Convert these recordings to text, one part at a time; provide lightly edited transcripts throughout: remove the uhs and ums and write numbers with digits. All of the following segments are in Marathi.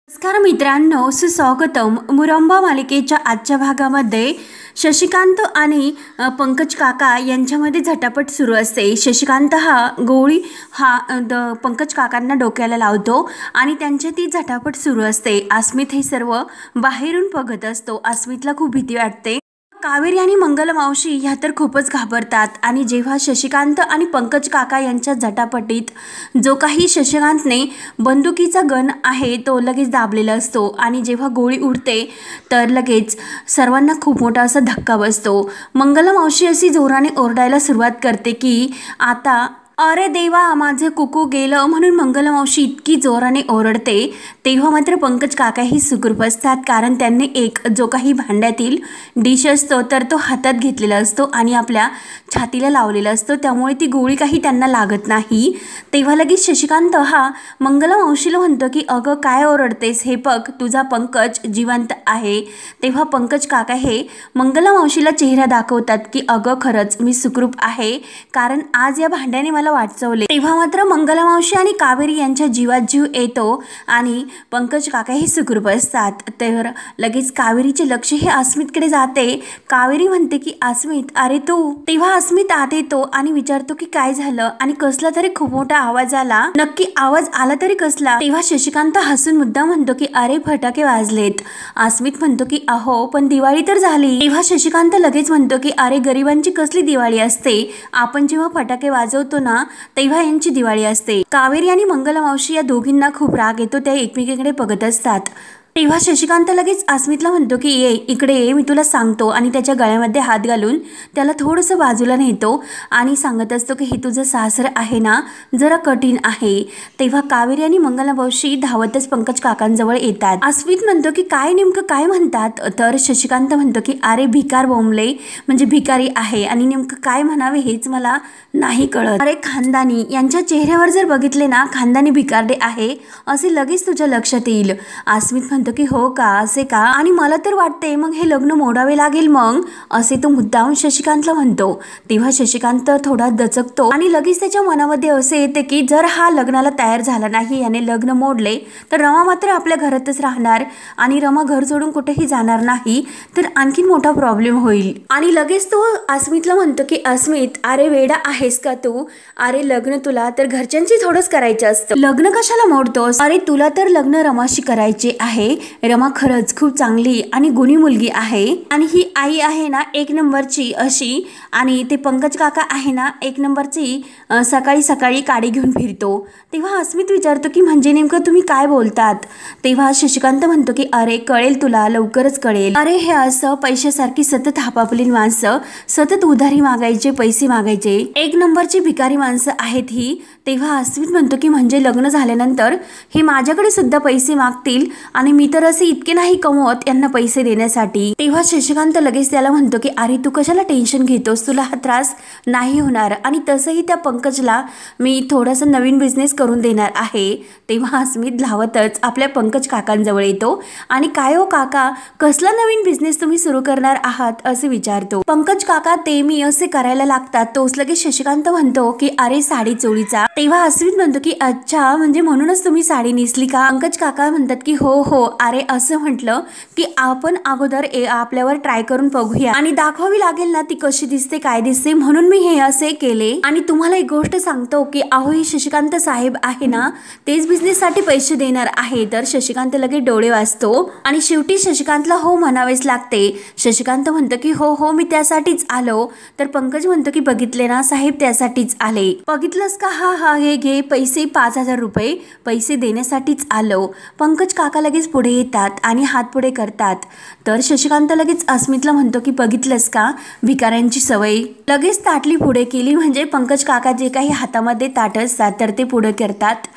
नमस्कार मित्रांनो, सुस्वागतम. मुरंबा मालिकेच्या आजच्या भागामध्ये शशिकांत आणि पंकज काका यांच्यामध्ये झटापट सुरू असते. शशिकांत पंकज काकांना डोक्याला लावतो आणि त्यांची ती झटापट सुरू असते. अस्मित हे सर्व बाहेरून बघत असतो. अस्मितला खूप भीती वाटते. कावेरी आणि मंगल मावशी ह्या तर खूपच घाबरतात आणि जेव्हा शशिकांत आणि पंकज काका यांच्या झटापटीत जो काही शशिकांतने बंदुकीचा गन आहे तो लगेच दाबलेला असतो आणि जेव्हा गोळी उडते तर लगेच सर्वांना खूप मोठा असा धक्का बसतो. मंगल मावशी अशी जोराने ओरडायला सुरुवात करते की आता अरे देवा, माझं कुकू गेलं म्हणून मंगल मावशी इतकी जोराने ओरडते. तेव्हा मात्र पंकज काकाही सुखरूप असतात, कारण त्यांनी एक जो काही भांड्यातील डिश असतो तर तो हातात घेतलेला असतो आणि आपल्या छातीला लावलेला असतो, त्यामुळे ती गोळी काही त्यांना लागत नाही. तेव्हा लगेच शशिकांत हा मंगल मावशीला म्हणतो की अगं काय ओरडतेस, हे बघ तुझा पंकज जिवंत आहे. तेव्हा पंकज काका हे मंगल मावशीला चेहरा दाखवतात की अगं खरंच मी सुखरूप आहे, कारण आज या भांड्याने मला वाचवले. तेव्हा मात्र मंगल मावशी आणि कावेरी यांच्या जीवात जीव येतो आणि पंकज काकाही सुखरूप असतात. तर लगेच कावेरीचे लक्ष हे अस्मितकडे जाते. कावेरी म्हणते की अस्मित अरे तू. तेव्हा अस्मित आत येतो आणि विचारतो की काय झालं आणि कसला तरी खूप मोठा आवाज आला, नक्की आवाज आला तरी कसला. तेव्हा शशिकांत हसून मुद्दाम म्हणतो की अरे फटाके वाजलेत. अस्मित म्हणतो की अहो पण दिवाळी तर झाली. तेव्हा शशिकांत लगेच म्हणतो की अरे गरिबांची कसली दिवाळी असते, आपण जेव्हा फटाके वाजवतो ना तेव्हा यांची दिवाळी असते. कावेरी आणि मंगल मावशी या दोघींना खूप राग येतो. त्या एकमेकींकडे बघत असतात. तेव्हा शशिकांत लगेच अस्मितला म्हणतो की ये इकडे ये, मी तुला सांगतो, आणि त्याच्या गळ्यामध्ये हात घालून त्याला थोडंसं बाजूला नेतो आणि सांगत असतो की हे तुझं सासर आहे ना, जरा कठीण आहे. तेव्हा कावेरी आणि मंगल मावशी धावतच पंकज काकांजवळ येतात. अस्मित म्हणतो की काय नेमकं काय म्हणतात. तर शशिकांत म्हणतो की अरे भिकार बोंबले म्हणजे भिकारी आहे आणि नेमकं काय म्हणावे हेच मला नाही कळत. अरे खानदानी, यांच्या चेहऱ्यावर जर बघितले ना खानदानी भिकारडे आहे असे लगेच तुझ्या लक्षात येईल. अस्मित म्हणतो की हो का, असे का, आणि मला तर वाटते मग हे लग्न मोडावे लागेल मग, असे तो मुद्दाम शशिकांतला म्हणतो. तेव्हा शशिकांत थोडा दचकतो आणि लगेच त्याच्या मनामध्ये असे येते की जर हा लग्नाला तयार झाला नाही, याने लग्न मोडले तर रमा मात्र आपल्या घरातच राहणार आणि रमा घर सोडून कुठेही जाणार नाही, तर आणखी मोठा प्रॉब्लेम होईल. आणि लगेच तो अस्मितला म्हणतो की अस्मित अरे वेडा आहेस का तू, अरे लग्न तुला तर घरच्यांची थोडंच करायचं असतं, लग्न कशाला मोडतोस. अरे तुला तर लग्न रमाशी करायचे आहे. रमा खरंच खूप चांगली आणि गुणी मुलगी आहे आणि ही आई आहे ना एक नंबरची अशी, आणि ते पंकज काका आहे ना एक नंबरची, सकाळी सकाळी काडी घेऊन फिरतो. तेव्हा अस्मित विचारतो की म्हणजे नेमकं तुम्ही काय बोलतात. तेव्हा शशिकांत म्हणतो की अरे कळेल तुला, लवकरच कळेल. अरे हे असं पैशासारखी सतत हापापली माणसं, सतत उधारी मागायचे, पैसे मागायचे, एक नंबरची भिकारी माणसं आहेत ही. तेव्हा अस्मित म्हणतो की म्हणजे लग्न झाल्यानंतर हे माझ्याकडे सुद्धा पैसे मागतील आणि मी तर असे इतके नाही कमवत यांना पैसे देण्यासाठी. तेव्हा शशिकांत लगेच त्याला म्हणतो की अरे तू कशाला टेन्शन घेतोस, तुला हा त्रास नाही होणार आणि तसंही त्या पंकजला मी थोडासा नवीन बिझनेस करून देणार आहे. तेव्हा अस्मित धावतच आपल्या पंकज काकांजवळ येतो आणि काय हो काका, कसला नवीन बिझनेस तुम्ही सुरू करणार आहात असे विचारतो. पंकज काका ते मी असे करायला लागतात. तोच लगेच शशिकांत म्हणतो की अरे साडी चोळीचा. तेव्हा अस्मित म्हणतो की अच्छा, म्हणजे म्हणूनच तुम्ही साडी नेसली का. पंकज काका म्हणतात की हो हो, अरे असं म्हटलं की आपण अगोदर आपल्यावर ट्राय करून बघूया आणि दाखवावी लागेल ना ती कशी दिसते काय दिसते, म्हणून मी हे असे केले. आणि तुम्हाला एक गोष्ट सांगतो की अहो ही शशिकांत साहेब आहे ना तेच बिझनेस साठी पैसे देणार आहे. तर शशिकांत लगेच डोळे वाचतो आणि शेवटी शशिकांतला हो म्हणावेच लागते. शशिकांत म्हणतो की हो हो मी त्यासाठीच आलो. तर पंकज म्हणतो की बघितले ना साहेब, त्यासाठीच आले. बघितलंस का, हा हा हे घे पैसे, 5,000 रुपये पैसे देण्यासाठीच आलो. पंकज काका लगेच पुढे येतात आणि हात पुढे करतात. तर शशिकांत लगेच अस्मितला म्हणतो की बघितलंस का भिकाऱ्यांची सवय. लगेच ताटली पुढे केली म्हणजे पंकज काका जे काही हातामध्ये ताट असतात तर ते पुढे करतात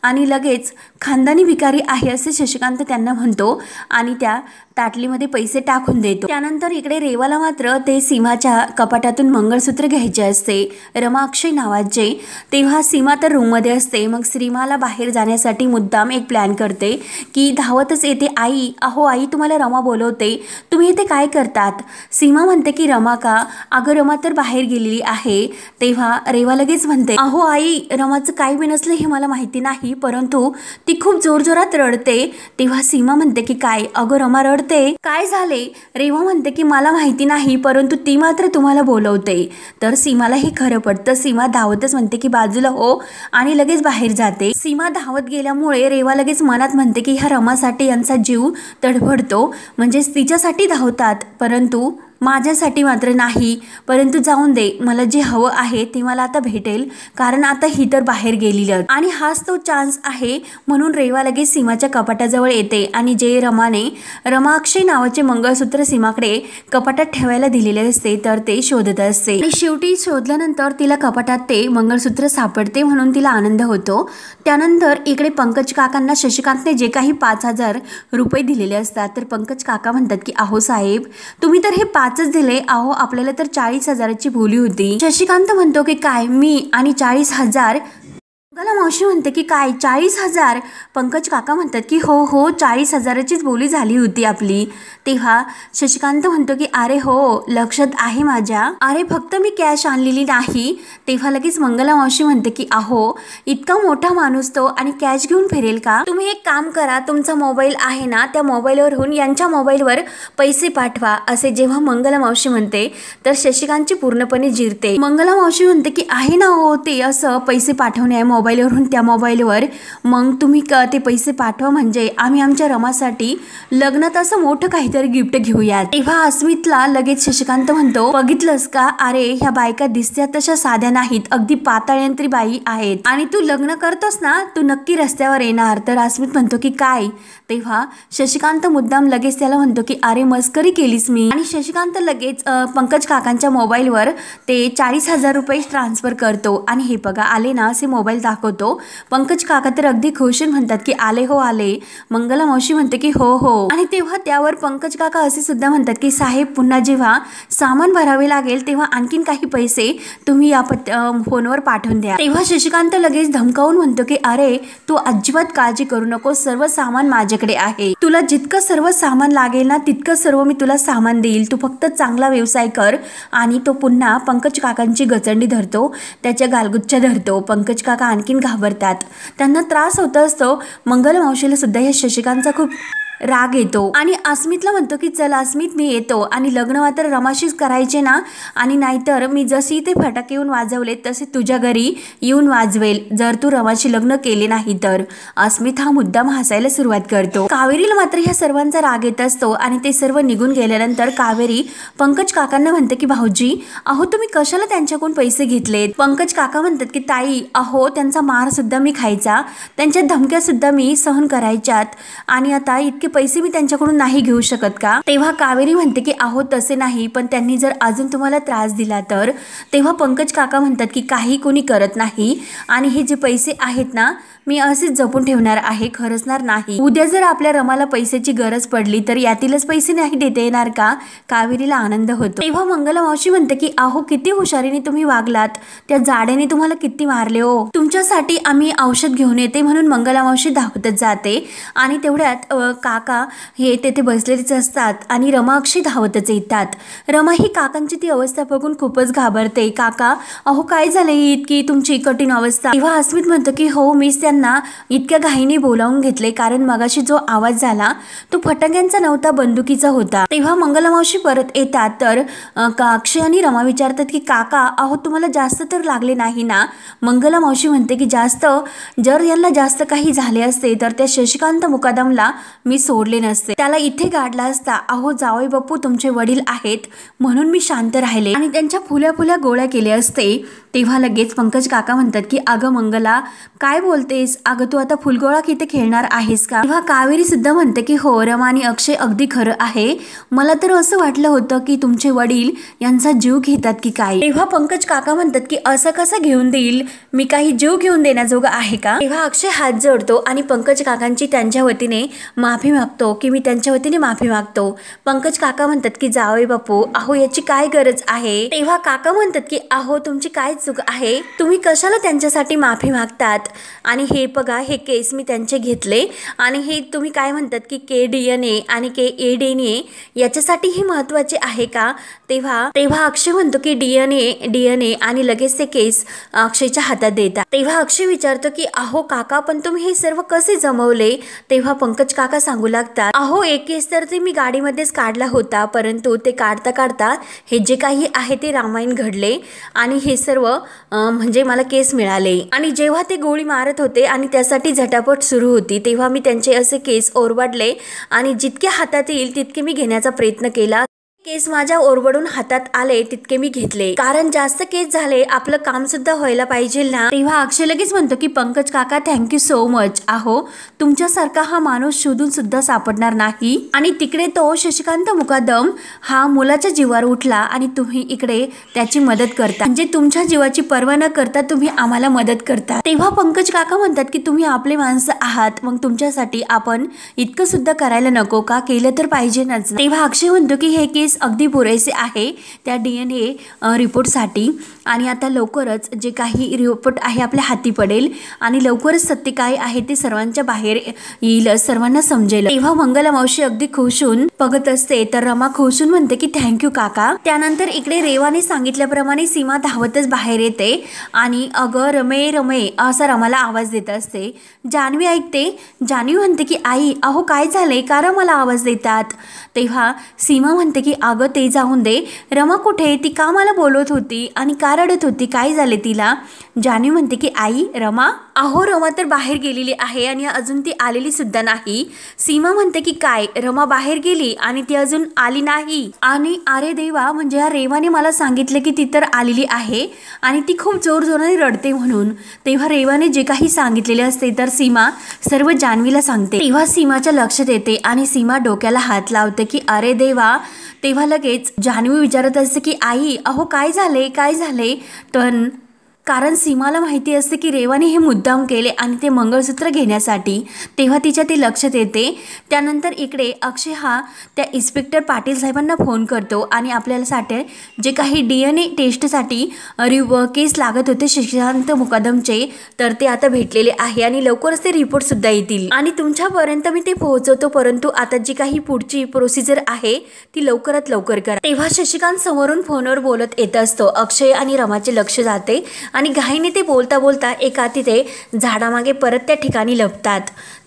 आणि लगेच खानदानी भिकारी आहे असे शशिकांत त्यांना म्हणतो आणि त्या ताटलीमध्ये पैसे टाकून देतो। त्यानंतर इकडे रेवाला मात्र ते सीमाच्या कपाटातून मंगळसूत्र घ्यायचे असते, रमा अक्षय नावाचे। तेव्हा सीमा तर रूममध्ये असते। मग सीमाला बाहेर जाण्यासाठी मुद्दाम एक प्लॅन करते की धावतच येते, आई अहो आई तुम्हाला रमा बोलवते, तुम्ही इथे काय करतात? सीमा म्हणते की रमा का? अगं रमा तर बाहेर गेलेली आहे। तेव्हा रेवा लगेच म्हणते, अहो आई रमाचं काही बी नसलं हे मला माहिती नाही, परंतु ती खूप जोरजोरात रडते। तेव्हा सीमा म्हणते की काय? अगं रमा रडते, काय झाले? रेवा म्हणते की मला माहिती नाही, परंतु ती मात्र तुम्हाला बोलवते। तर सीमाला हे खरं पडतं। सीमा धावतच म्हणते की बाजूला हो आणि लगेच बाहेर जाते। सीमा धावत गेल्यामुळे रेवा लगेच मनात म्हणते की ह्या रमासाठी यांचा जीव तडफडतो, म्हणजेच तिच्यासाठी धावतात परंतु माझ्यासाठी मात्र नाही। परंतु जाऊन दे, मला जे हवं आहे ते मला आता भेटेल, कारण आता ही तर बाहेर गेलीच आणि हाच तो चान्स आहे। म्हणून रेवा लगेच सीमाच्या कपाटाजवळ येते आणि जे रमा अक्षय नावाचे मंगळसूत्र सीमाकडे कपाटात ठेवायला दिलेले असते तर ते शोधत असते आणि शेवटी शोधल्यानंतर तिला कपाटात ते मंगळसूत्र सापडते, म्हणून तिला आनंद होतो। त्यानंतर इकडे पंकज काकांना शशिकांतने जे काही 5,000 रुपये दिलेले असतात तर पंकज काका म्हणतात की अहो साहेब तुम्ही तर हे 5च दिले, अहो आपल्याला तर 40,000ची बोली होती। शशिकांत म्हणतो की काय मी आणि 40,000? मंगला मावशी म्हणते की काय 40,000? पंकज काका म्हणतात की हो हो 40,000चीच बोली झाली होती आपली। तेव्हा शशिकांत म्हणतो की अरे हो लक्षात आहे माझ्या, अरे फक्त मी कॅश आणलेली नाही। तेव्हा लगेच मंगला मावशी म्हणते की अहो इतका मोठा माणूस तो आणि कॅश घेऊन फिरेल का? तुम्ही एक काम करा, तुमचा मोबाईल आहे ना त्या मोबाईलवरून यांच्या मोबाईलवर पैसे पाठवा, असे जेव्हा मंगला मावशी म्हणते तर शशिकांतची पूर्णपणे जिरते। मंगला मावशी म्हणते की आहे ना हो ते असं पैसे पाठवणे मोबाईलवरून त्या मोबाईलवर, मग तुम्ही ते पैसे पाठवा म्हणजे आम्ही आमच्या रमासाठी लग्नात असं मोठं काहीतरी गिफ्ट घेऊयात। तेव्हा अस्मितला लगेच शशिकांत म्हणतो बघितलंस का, अरे ह्या बायका दिसत्यात तशा साध्या नाहीत, अगदी पाताळयंत्री बाई आहेत आणि तू लग्न करतोस ना तू नक्की रस्त्यावर येणार। तर अस्मित म्हणतो की काय? तेव्हा शशिकांत मुद्दाम लगेच त्याला म्हणतो की अरे मस्करी केलीस मी, आणि शशिकांत लगेच पंकज काकांच्या मोबाईलवर ते 40,000 रुपये ट्रान्सफर करतो आणि हे बघा आले ना असे मोबाईल दाखवतो। पंकज काका तर अगदी खुश म्हणतात की आले हो आले। मंगला मावशी म्हणते की हो हो, आणि तेव्हा त्यावर पंकज काका असे सुद्धा म्हणतात की साहेब पुन्हा जेव्हा सामान भरावे लागेल तेव्हा आणखीन काही पैसे तुम्ही या फोनवर पाठवून द्या। तेव्हा शशिकांत लगेच धमकावून म्हणतो की अरे तू अजिबात काळजी करू नको, सर्व सामान माझ्याकडे आहे, तुला जितकं सर्व सामान लागेल ना तितकं सर्व मी तुला सामान देईल, तू फक्त चांगला व्यवसाय कर। आणि तो पुन्हा पंकज काकांची गचंडी धरतो, त्याच्या गालगुच्च्या धरतो। पंकज काका आणखीन घाबरतात, त्यांना त्रास होत असतो। मंगला मावशीला सुद्धा या शशिकांतचा खूप राग येतो आणि अस्मितला म्हणतो की चल अस्मित मी येतो आणि लग्न मात्र रमाशीच करायचे ना, आणि नाहीतर मी जशी ते फटाके येऊन वाजवले तसे तुझ्या घरी येऊन वाजवेल जर तू रमाशी लग्न केले नाही तर। अस्मित हा मुद्दाम हसायला सुरुवात करतो। कावेरीला मात्र ह्या सर्वांचा राग येत असतो आणि ते सर्व निघून गेल्यानंतर कावेरी पंकज काकांना म्हणते की भाऊजी अहो तुम्ही कशाला त्यांच्याकडून पैसे घेतलेत? पंकज काका म्हणतात की ताई अहो त्यांचा मार सुद्धा मी खायचा, त्यांच्या धमक्या सुद्धा मी सहन करायच्यात, आणि आता इतके पैसे मी त्यांच्याकडून नाही घेऊ शकत का? तेव्हा कावेरी म्हणते की अहो तसे नाही, पण त्यांनी जर अजून तुम्हाला त्रास दिला तर? तेव्हा पंकज काका म्हणतात की काही कोणी करत नाही आणि हे जे पैसे आहेत ना मी असेच जपून ठेवणार आहे, खरचणार नाही। उद्या जर आपल्या रमाला पैशाची गरज पडली तर यातीलच पैसे नाही देता येणार का? कावेरीला आनंद होतो। तेव्हा मंगला मावशी म्हणते की अहो किती हुशारीने तुम्ही वागलात, त्या जाड्याने तुम्हाला किती मारले हो, तुमच्यासाठी आम्ही औषध घेऊन येते। म्हणून मंगला मावशी धावतच जाते आणि तेवढ्यात काका हे तेथे बसलेलेच असतात आणि रमा अक्षय धावतच येतात। रमा ही काकांची ती अवस्था बघून खूपच घाबरते। काका अहो काय झाले इतकी तुमची कठीण अवस्था? तेव्हा अस्मित म्हणतो की हो मीच त्यांना इतक्या घाईने बोलावून घेतले, कारण मगाशी जो आवाज झाला तो फटाक्यांचा नव्हता, बंदुकीचा होता। तेव्हा मंगला मावशी परत येतात तर अक्षय आणि रमा विचारतात की काका अहो तुम्हाला जास्त तर लागले नाही ना? मंगला मावशी म्हणते की जास्त जर यांना जास्त काही झाले असते तर त्या शशिकांत मुकादमला मी सोडले नसते, त्याला इथे गाडला असता। अहो जावई बापू तुमचे वडील आहेत म्हणून मी शांत राहिले आणि त्यांच्या फुल्या फुल्या गोळ्या केल्या असते, तेव्हा लगेच पंकज काका म्हणतात की अगं मंगला काय बोलतेस, अगं तू आता फुलगोळा किती खेळणार आहेस का? तेव्हा कावेरी सुद्धा म्हणते की हो रमा आणि अक्षय अगदी खरं आहे, मला तर असं वाटलं होतं की तुमचे वडील यांचा जीव घेतात की काय. तेव्हा पंकज काका म्हणतात की असं कसं घेऊन देईल, मी काही जीव घेऊन देण्याजोगा आहे का? तेव्हा अक्षय हात जोडतो आणि पंकज काकांची त्यांच्या वतीने माफी मागतो की मी त्यांच्या वतीने माफी मागतो. पंकज काका म्हणतात की जावई बापू अहो याची काय गरज आहे. तेव्हा काका म्हणतात की अहो तुमची काय चूक आहे, तुम्ही कशाला त्यांच्यासाठी माफी मागतात. आणि हे बघा हे केस मी त्यांचे घेतले आणि हे तुम्ही काय म्हणतात की KDNA आणि KADNA याच्यासाठी हे महत्वाचे आहे का. तेव्हा अक्षय म्हणतो की DNA आणि लगेच ते केस अक्षयच्या हातात देतात. तेव्हा अक्षय विचारतो की अहो काका पण तुम्ही हे सर्व कसे जमवले. तेव्हा पंकज काका सांगू लागतात अहो एक केस तर ते मी गाडीमध्येच काढला होता, परंतु ते काढता काढता हे जे काही आहे ते रामायण घडले आणि हे सर्व म्हणजे मला केस मिळाले. आणि जेव्हा ते गोळी मारत होते आणि त्यासाठी झटापट सुरू होती तेव्हा मी त्यांचे असे केस ओरबाडले आणि जितके हातात येईल तितके मी घेण्याचा प्रयत्न केला. केस माझ्या ओरबडून हातात आले तितके मी घेतले, कारण जास्त केस झाले आपलं काम सुद्धा व्हायला पाहिजे ना. तेव्हा अक्षय लगेच म्हणतो की पंकज काका थँक्यू सो मच, अहो तुमच्यासारखा हा माणूस शोधून सुद्धा सापडणार नाही. आणि तिकडे तो शशिकांत मुकादम हा मुलाच्या जीवावर उठला आणि तुम्ही इकडे त्याची मदत करता, म्हणजे तुमच्या जीवाची पर्वा न करता तुम्ही आम्हाला मदत करता. तेव्हा पंकज काका म्हणतात की तुम्ही आपले माणसं आहात, मग तुमच्यासाठी आपण इतकं सुद्धा करायला नको का, केलं तर पाहिजे ना. तेव्हा अक्षय म्हणतो की हे केस अगदी पुरेसे आहे त्या DNA रिपोर्टसाठी आणि आता लवकरच जे काही रिपोर्ट आहे आपल्या हाती पडेल आणि लवकरच सत्य काय आहे ते सर्वांच्या बाहेर येईल, सर्वांना समजेल. तेव्हा मंगला मावशी अगदी खुश होऊन बघत असते तर रमा खुश होऊन म्हणते की थँक्यू काका. त्यानंतर इकडे रेवाने सांगितल्याप्रमाणे सीमा धावतच बाहेर येते आणि अगं रमे रमे असा रमाला आवाज देत असते. जान्हवी ऐकते, जान्हवी म्हणते की आई अहो काय झाले, का रमाला आवाज देतात. तेव्हा सीमा म्हणते की अगं ते जाऊन दे, रमा कुठे, ती का मला बोलत होती आणि का रडत होती, काय झाले तिला. जान्हवी म्हणते की आई रमा, अहो रमा तर बाहेर गेलेली आहे आणि अजून ती आलेली सुद्धा नाही. सीमा म्हणते की काय रमा बाहेर गेली आणि ती अजून आली नाही. आणि अरे देवा, म्हणजे या रेवाने मला सांगितलं की ती तर आलेली आहे आणि ती खूप जोरजोराने रडते म्हणून. तेव्हा रेवाने जे काही सांगितलेले असते तर सीमा सर्व जान्हवीला सांगते. तेव्हा सीमाच्या लक्षात येते आणि सीमा डोक्याला हात लावते की अरे देवा. तेव्हा लगेच जान्हवी विचारत असते की आई अहो काय झाले. तर कारण सीमाला माहिती असते की रेवाने हे मुद्दाम केले आणि ते मंगळसूत्र घेण्यासाठी. तेव्हा तिच्या ते लक्षात येते. त्यानंतर इकडे अक्षय हा त्या इन्स्पेक्टर पाटील साहेबांना फोन करतो आणि आपल्यासाठी जे काही DNA टेस्टसाठी केस लागत होते शशिकांत मुकादमचे तर ते आता भेटलेले आहे आणि लवकरच ते रिपोर्ट सुद्धा येतील आणि तुमच्यापर्यंत मी ते पोहोचवतो, परंतु आता जी काही पुढची प्रोसिजर आहे ती लवकरात लवकर करा. तेव्हा शशिकांत समोरून फोनवर बोलत येत असतो. अक्षय आणि रमाचे लक्ष जाते आणि घाईने ते बोलता बोलता एका तिथे झाडामागे परत त्या ठिकाणी लपतात.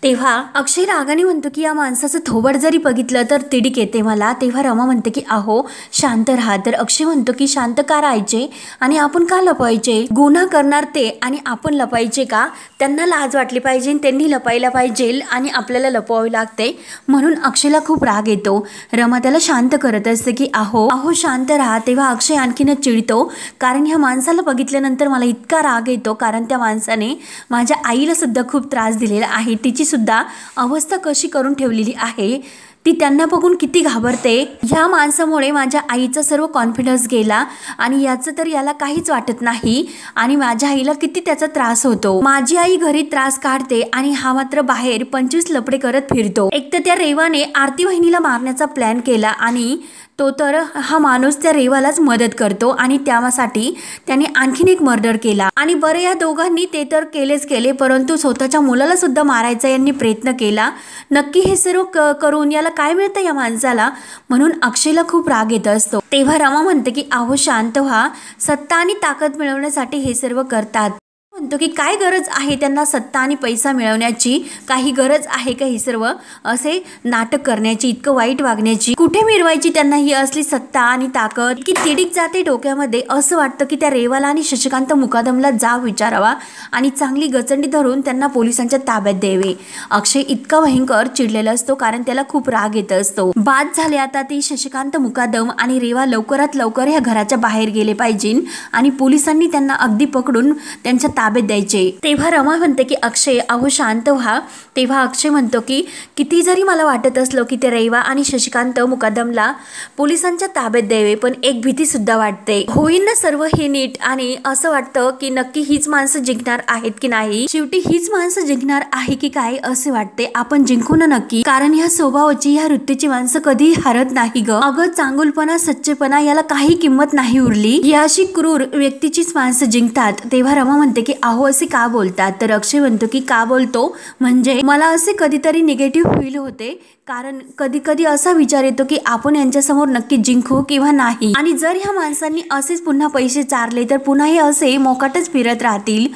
तेव्हा अक्षय रागाने म्हणतो की या माणसाचं थोबड जरी बघितलं तर तिडीक येते मला. तेव्हा रमा म्हणते की अहो शांत राहा. तर अक्षय म्हणतो की शांत का राहायचे आणि आपण का लपायचे, गुन्हा करणार ते आणि आपण लपायचे का, त्यांना लाज वाटली पाहिजे, त्यांनी लपायला पाहिजे आणि आपल्याला लपवावे लागते, म्हणून अक्षयला खूप राग येतो. रमा त्याला शांत करत असते की अहो शांत राहा. तेव्हा अक्षय आणखीनच चिडतो, कारण ह्या माणसाला बघितल्यानंतर मला इतका राग येतो, कारण त्या माणसाने माझ्या आईला सुद्धा खूप त्रास दिलेला आहे, तिची सुद्धा अवस्था कशी करून ठेवलेली आहे, ती त्यांना बघून किती घाबरते. ह्या माणसामुळे माझ्या आईचा सर्व कॉन्फिडन्स गेला आणि याचं तर याला काहीच वाटत नाही आणि माझ्या आईला किती त्याचा त्रास होतो. माझी आई घरी त्रास काढते आणि हा मात्र बाहेर 25 लपडे करत फिरतो. एक तर त्या रेवाने आरती वहिनीला मारण्याचा प्लॅन केला आणि तो तर हा माणूस त्या रेवालाच मदत करतो आणि त्यासाठी त्याने आणखीन एक मर्डर केला. आणि बरं या दोघांनी ते तर केलेच केले, परंतु स्वतःच्या मुलाला सुद्धा मारायचा यांनी प्रयत्न केला. नक्की हे सर्व करून याला काय मिळतं या माणसाला, म्हणून अक्षयला खूप राग येत असतो. तेव्हा रमा म्हणते की अहो शांत व्हा, सत्ता आणि ताकद मिळवण्यासाठी हे सर्व करतात. म्हणतो की काय गरज आहे त्यांना सत्ता आणि पैसा मिळवण्याची, काही गरज आहे का ही सर्व असे नाटक करण्याची, इतकं वाईट वागण्याची, कुठे मिळवायची त्यांना ही असली सत्ता आणि ताकद की तिडीक जाते डोक्यामध्ये. असं वाटतं की त्या रेवाला आणि शशिकांत मुकादमला जाब विचारावा आणि चांगली गचंडी धरून त्यांना पोलिसांच्या ताब्यात द्यावे. अक्षय इतका भयंकर चिडलेला असतो कारण त्याला खूप राग येत असतो. बाद झाले आता ती शशिकांत मुकादम आणि रेवा लवकरात लवकर ह्या घराच्या बाहेर गेले पाहिजे आणि पोलिसांनी त्यांना अगदी पकडून त्यांच्या ताब्यात द्यायचे. तेव्हा रमा म्हणते की अक्षय अहो शांत व्हा. तेव्हा अक्षय म्हणतो की किती जरी मला वाटत असलो की ते रेवा आणि शशिकांत मुकादमला पोलिसांच्या ताब्यात द्यावे पण एक भीती सुद्धा वाटते. होईल ना सर्व हे नीट आणि असं वाटतं की नक्की हीच माणसं जिंकणार आहेत की नाही. शेवटी हीच माणसं जिंकणार आहे की काय असे वाटते. आपण जिंकू ना नक्की, कारण ह्या स्वभावाची ह्या वृत्तीची माणसं कधी हरत नाही ग. अगं चांगुलपणा सच्चेपणा याला काही किंमत नाही उरली. या अशी क्रूर व्यक्तीचीच माणसं जिंकतात. तेव्हा रमा म्हणते की अहो असे का बोलतात. तर अक्षय म्हणतो की का बोलतो म्हणजे मला असे कधीतरी निगेटिव्ह फील होते कारण कधी कधी असा विचार येतो की आपण यांच्यासमोर नक्की जिंकू किंवा नाही आणि जर ह्या माणसांनी असेच पुन्हा पैसे चारले तर पुन्हा हे असे मोकाटच फिरत राहतील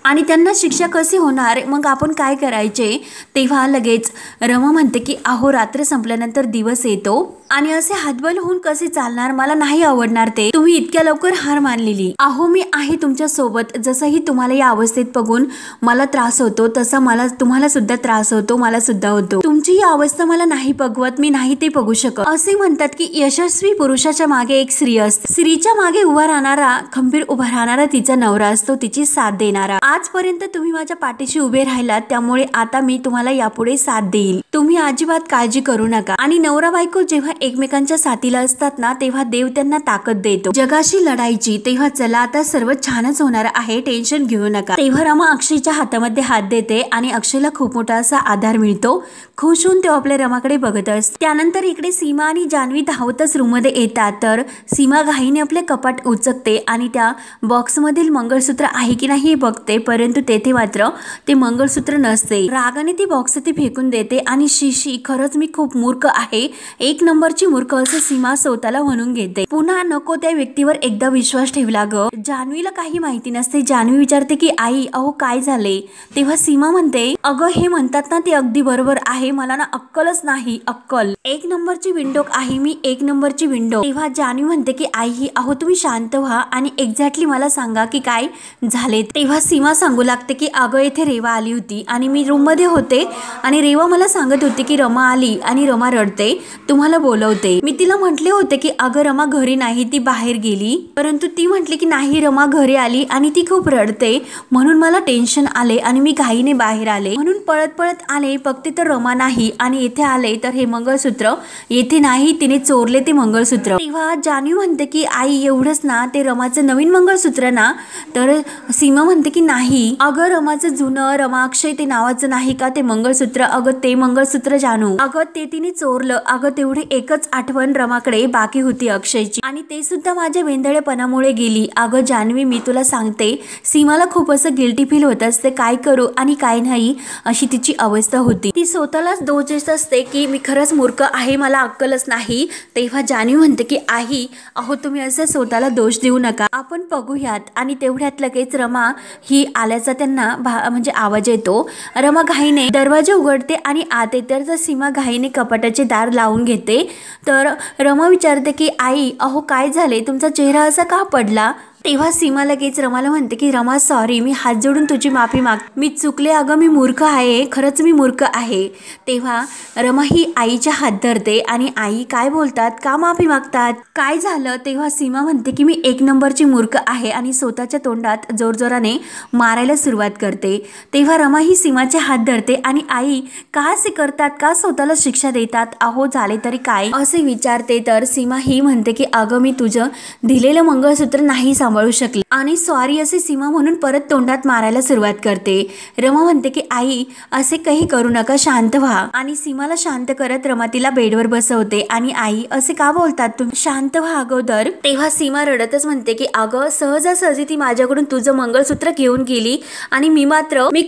आणि त्यांना शिक्षा कशी होणार, मग आपण काय करायचे. तेव्हा लगेच रमा म्हणते की अहो रात्र संपल्यानंतर दिवस येतो आणि असे हातबल होऊन कसे चालणार, मला नाही आवडणार ते. तुम्ही इतक्या लवकर हार मानलेली. अहो मी आहे तुमच्या सोबत. जसंही तुम्हाला या अवस्थेत बघून मला त्रास होतो तसा मला तुम्हाला सुद्धा त्रास होतो, मला सुद्धा होतो. तुमची ही अवस्था मला नाही बघवत, मी नाही ते बघू शकत. असे म्हणतात की यशस्वी पुरुषाच्या मागे एक स्त्री असते. स्त्रीच्या मागे उभा राहणारा, खंबीर उभा राहणारा तिचा नवरा असतो, तिची साथ देणारा. आजपर्यंत तुम्ही माझ्या पाठीशी उभे राहिलात त्यामुळे आता मी तुम्हाला यापुढे साथ देईल. तुम्ही अजिबात काळजी करू नका. आणि नवरा बायको जेव्हा एकमेकांच्या साथीला असतात ना तेव्हा देव त्यांना ताकद देतो जगाशी लढायची. तेव्हा चला आता सर्व छानच होणार आहे, टेन्शन घेऊ नका. तेव्हा रमा अक्षयच्या हातामध्ये हात देते आणि अक्षयला खूप मोठा असा आधार मिळतो. खुश होऊन तो आपल्या रमाकडे बघत असतो. त्यानंतर इकडे सीमा आणि जान्हवी धावतच रूम मध्ये येतात. तर सीमा घाईने आपले कपाट उचकते आणि त्या बॉक्स मधील मंगळसूत्र आहे की नाही हे बघते, परंतु तेथे मात्र ते मंगळसूत्र नसते. रागाने ती बॉक्स ती फेकून देते आणि शी खरंच मी खूप मूर्ख आहे, एक नंबरची मूर्ख असे सीमा स्वतःला म्हणून घेते. पुन्हा नको त्या व्यक्तीवर एकदा विश्वास ठेवला ग. जान्हवीला काही माहिती नसते. जान्हवी विचारते की आई अहो काय झाले. तेव्हा सीमा म्हणते अगं हे म्हणतात ना ते अगदी बरोबर आहे, मला ना अक्कलच नाही. अक्कल एक नंबरची विंडो आहे मी, एक नंबरची विंडो. तेव्हा जान्हवी म्हणते की आई अहो तुम्ही शांत व्हा आणि एक्झॅक्टली मला सांगा की काय झाले. तेव्हा सीमा सांगू लागते की अगं येथे रेवा आली होती आणि मी रूम मध्ये होते आणि रेवा मला सांगत होती की रमा आली आणि रमा रडते, तुम्हाला बोलवते. मी तिला म्हटले होते की अगं रमा घरी नाही, ती बाहेर गेली, परंतु ती म्हटली की नाही रमा घरी आली आणि ती खूप रडते म्हणून मला टेन्शन आले आणि मी घाईने बाहेर आले, म्हणून पळत पळत आले, बघते तर रमा नाही आणि येथे आले तर हे मंगळसूत्र येथे नाही, तिने चोरले ते मंगळसूत्र. तेव्हा जान्हवी म्हणते की आई एवढंच ना, ते रमाचं नवीन मंगळसूत्र ना. तर सीमा म्हणते की नाही अगं रमाचं जुनं, रमा अक्षय ते नावाचं नाही का ते मंगळसूत्र, अगं ते मंगळसूत्र जानू, अगं ते तिने चोरलं. अगं तेवढी एकच आठवण रमाकडे बाकी होती अक्षयची आणि ते सुद्धा माझ्या वेंधळेपणामुळे गेली. अगं जान्हवी मी तुला सांगते सीमाला खूप असं गिल्टी फील होत असते, काय करू आणि काय नाही अशी तिची अवस्था होती. ती स्वतःलाच दोष देत असते की मी खरंच मूर्ख आहे, मला अक्कलच नाही. तेव्हा जान्हवी म्हणते की आई अहो तुम्ही असं स्वतःला दोष देऊ नका, आपण बघूयात. आणि तेवढ्यात लगेच रमा ही आल्याचा त्यांना म्हणजे आवाज येतो. रमा घाईने दरवाजा उघडते आणि आत येते तर सीमा घाईने कपाटाचे दार लावून घेते. तर रमा विचारते की आई अहो काय झाले, तुमचा चेहरा असा का पडला. तेव्हा सीमा लगेच रमाला म्हणते की रमा सॉरी, मी हात जोडून तुझी माफी माग, मी चुकले अगं, मी मूर्ख आहे, खरंच मी मूर्ख आहे. तेव्हा रमा ही आईच्या हात धरते आणि आई काय बोलतात, का माफी मागतात, काय झालं. तेव्हा सीमा म्हणते की मी एक नंबरची मूर्ख आहे आणि स्वतःच्या तोंडात जोरजोराने मारायला सुरुवात करते. तेव्हा रमा ही सीमाचे हात धरते आणि आई का असे करतात, का स्वतःला शिक्षा देतात, अहो झाले तरी काय असे विचारते. तर सीमा ही म्हणते की अगं मी तुझं दिलेलं मंगळसूत्र नाही सांभाळू शकले आणि सॉरी असे सीमा म्हणून परत तोंडात मारायला सुरुवात करते. रमा म्हणते की आई असे काही करू नका, शांत व्हा. आणि सीमाला शांत करत रमा तिला बेडवर बसवते आणि आई असे का बोलतात तुम्ही, शांत व्हा अगोदर. तेव्हा सीमा रडतच म्हणते की अगं सहजासहजी ती माझ्याकडून तुझं मंगळसूत्र घेऊन गेली आणि मी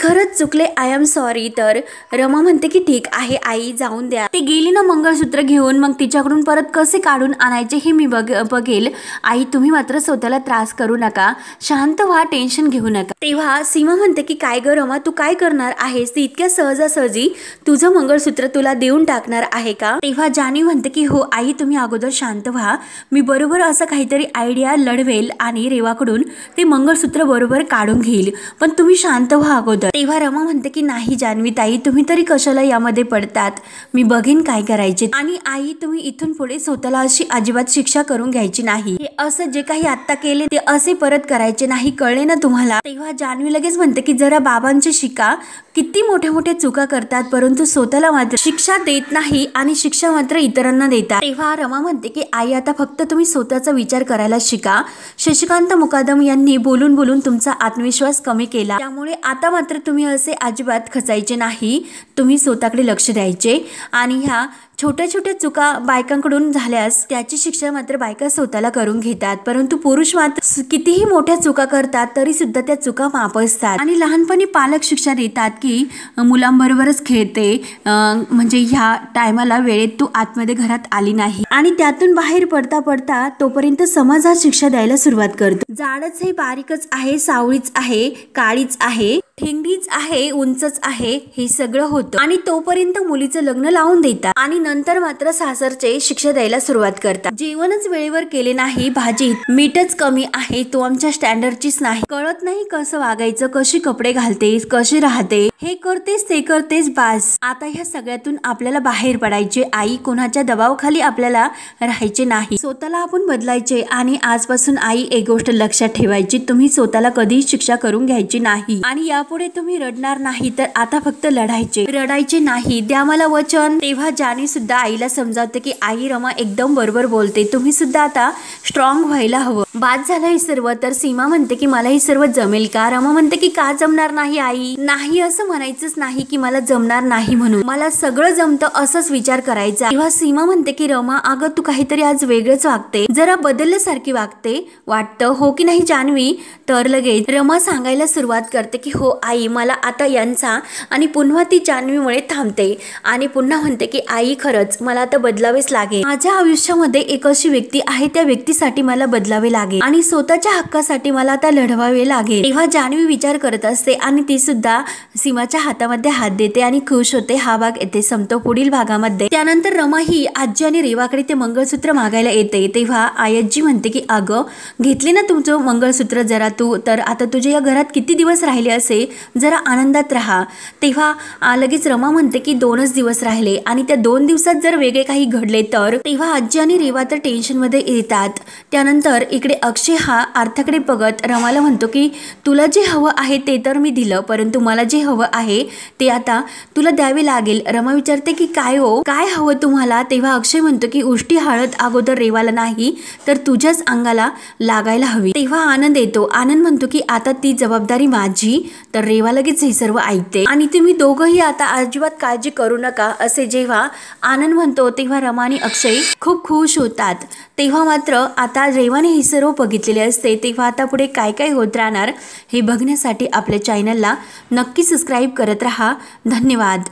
खरंच चुकले, आय एम सॉरी. तर रमा म्हणते की ठीक आहे आई जाऊन द्या, ती गेली ना मंगळसूत्र घेऊन, मग तिच्याकडून परत कसे काढून आणायचे हे मी बघेल. आई तुम्ही मात्र स्वतःला त्रास करू नका. शांत व्हा, टेन्शन घेऊ नका. तेव्हा सीमा म्हणते की काय ग रमा, तू काय करणार आहेस? ती इतक्या सहजासहजी तुझं मंगळसूत्र तुला देऊन टाकणार आहे का? तेव्हा जान्हवी म्हणते की हो आई, तुम्ही अगोदर शांत व्हा, मी बरोबर असं काहीतरी आयडिया लढवेल आणि रेवाकडून ते मंगळसूत्र बरोबर काढून घेईल, पण तुम्ही शांत व्हा अगोदर. तेव्हा रमा म्हणते की नाही जान्हवी ताई, तुम्ही तरी कशाला यामध्ये पडतात, मी बघेन काय करायचे. आणि आई, तुम्ही इथून पुढे स्वतःला अशी अजिबात शिक्षा करून घ्यायची नाही. हे असं जे काही आता केले ते असे परत करायचे नाही, कळले ना तुम्हाला? तेव्हा जान्हवी लगेच म्हणते की जरा बाबांची शिका, किती मोठ्या मोठ्या चुका करतात परंतु स्वतःला मात्र शिक्षा देत नाही आणि शिक्षा मात्र इतरांना देतात. तेव्हा रमा म्हणते की आई, आता फक्त तुम्ही स्वतःचा विचार करायला शिका. शशिकांत मुकादम यांनी बोलून बोलून तुमचा आत्मविश्वास कमी केला, त्यामुळे आता मात्र तुम्ही असे अजिबात खचायचे नाही, तुम्ही स्वतःकडे लक्ष द्यायचे. आणि ह्या छोट्या छोट्या चुका बायकांकडून झाल्यास त्याची शिक्षा मात्र बायका स्वतःला करून घेतात, परंतु पुरुष मात्र कितीही मोठ्या चुका करतात तरी सुद्धा त्या चुका माफ असतात. आणि लहानपणी पालक शिक्षा देतात की मुलांबरोबरच खेळते, म्हणजे ह्या टायमाला वेळेत तू आतमध्ये घरात आली नाही, आणि त्यातून बाहेर पडता पडता तोपर्यंत समाज हा शिक्षा द्यायला सुरुवात करतो. जाडच आहे, बारीकच आहे, सावळीच आहे, काळीच आहे, ठेंगडीच आहे, उंचच आहे, हे सगळं होतं. आणि तोपर्यंत मुलीचं लग्न लावून देतात आणि नंतर मात्र सासरचे शिक्षा द्यायला सुरुवात करतात. जेवणच वेळेवर केले नाही, भाजीत मीठच कमी आहे, तो आमच्या स्टँडर्डचीच नाही, कळत नाही कसं वागायचं, कशी कपडे घालतेस, कशी राहते, हे करतेस ते करतेस, बास. आता ह्या सगळ्यातून आपल्याला बाहेर पडायचे. आई, कोणाच्या दबावाखाली आपल्याला राहायचे नाही, स्वतःला आपण बदलायचे. आणि आजपासून आई एक गोष्ट लक्षात ठेवायची, तुम्ही स्वतःला कधीही शिक्षा करून घ्यायची नाही आणि यापुढे तुम्ही रडणार नाही, तर आता फक्त लढायचे, रडायचे नाही, द्या मला वचन. तेव्हा जान्हवी सुद्धा आईला समजावते की आई, रमा एकदम बरोबर बोलते, तुम्ही सुद्धा आता स्ट्रॉंग व्हायला हवं, बाद झालं हे सर्व. तर सीमा म्हणते की मला हे सर्व जमेल का? रमा म्हणते की का जमणार नाही आई? नाही असं म्हणायचंच नाही की मला जमणार नाही म्हणून, मला सगळं जमतं असंच विचार करायचा. तेव्हा सीमा म्हणते की रमा, अगं तू काहीतरी आज वेगळंच वागते, जरा बदलल्यासारखी वागते वाटतं, हो की नाही जान्हवी? तर लगेच रमा सांगायला सुरुवात करते की हो आई, मला आता यांचा, आणि पुन्हा ती जान्हवीमुळे थांबते आणि पुन्हा म्हणते की आई, खरंच मला आता बदलावेच लागेल, माझ्या आयुष्यामध्ये एक अशी व्यक्ती आहे, त्या व्यक्तीसाठी मला बदलावे लागेल आणि स्वतःच्या हक्कासाठी मला आता लढवावे लागेल. तेव्हा जान्हवी विचार करत असते आणि ती सुद्धा सीमाच्या हातामध्ये हात देते आणि खुश होते. हा भाग येथे संपतो. पुढील भागामध्ये त्यानंतर रमा ही आजी आणि रेवाकडे ते मंगळसूत्र मागायला येते. तेव्हा आजी म्हणते की अगं, घेतले ना तुमचं मंगळसूत्र जरा तू, तर आता तुझ्या या घरात किती दिवस राहिले असे, जरा आनंदात राहा. तेव्हा लगेच रमा म्हणते की 2च दिवस राहिले आणि त्या 2 दिवसात जर वेगळे काही घडले तर. तेव्हा आजी आणि रेवा तर टेन्शन मध्ये येतात. त्यानंतर इकडे अक्षय हा अर्थाकडे बघत रमाला म्हणतो की तुला जे हवं आहे ते तर मी दिलं, परंतु मला जे हवं आहे ते आता तुला द्यावे लागेल. रमा विचारते की काय हो, काय हवं तुम्हाला? तेव्हा अक्षय म्हणतो की उष्टी हळद अगोदर रेवाला नाही तर तुझ्याच अंगाला लागायला हवी. तेव्हा आनंद येतो. आनंद म्हणतो की आता ती जबाबदारी माझी. तर रेवा लगेच हे सर्व ऐकते आणि तुम्ही दोघंही आता अजिबात काळजी करू नका असे जेव्हा आनंद म्हणतो तेव्हा रमा आणि अक्षय खूप खुश होतात. तेव्हा मात्र आता रेवाने हे सर्व बघितलेले असते. तेव्हा आता पुढे काय काय होत राहणार हे बघण्यासाठी आपल्या चॅनलला नक्की सबस्क्राईब करत राहा. धन्यवाद.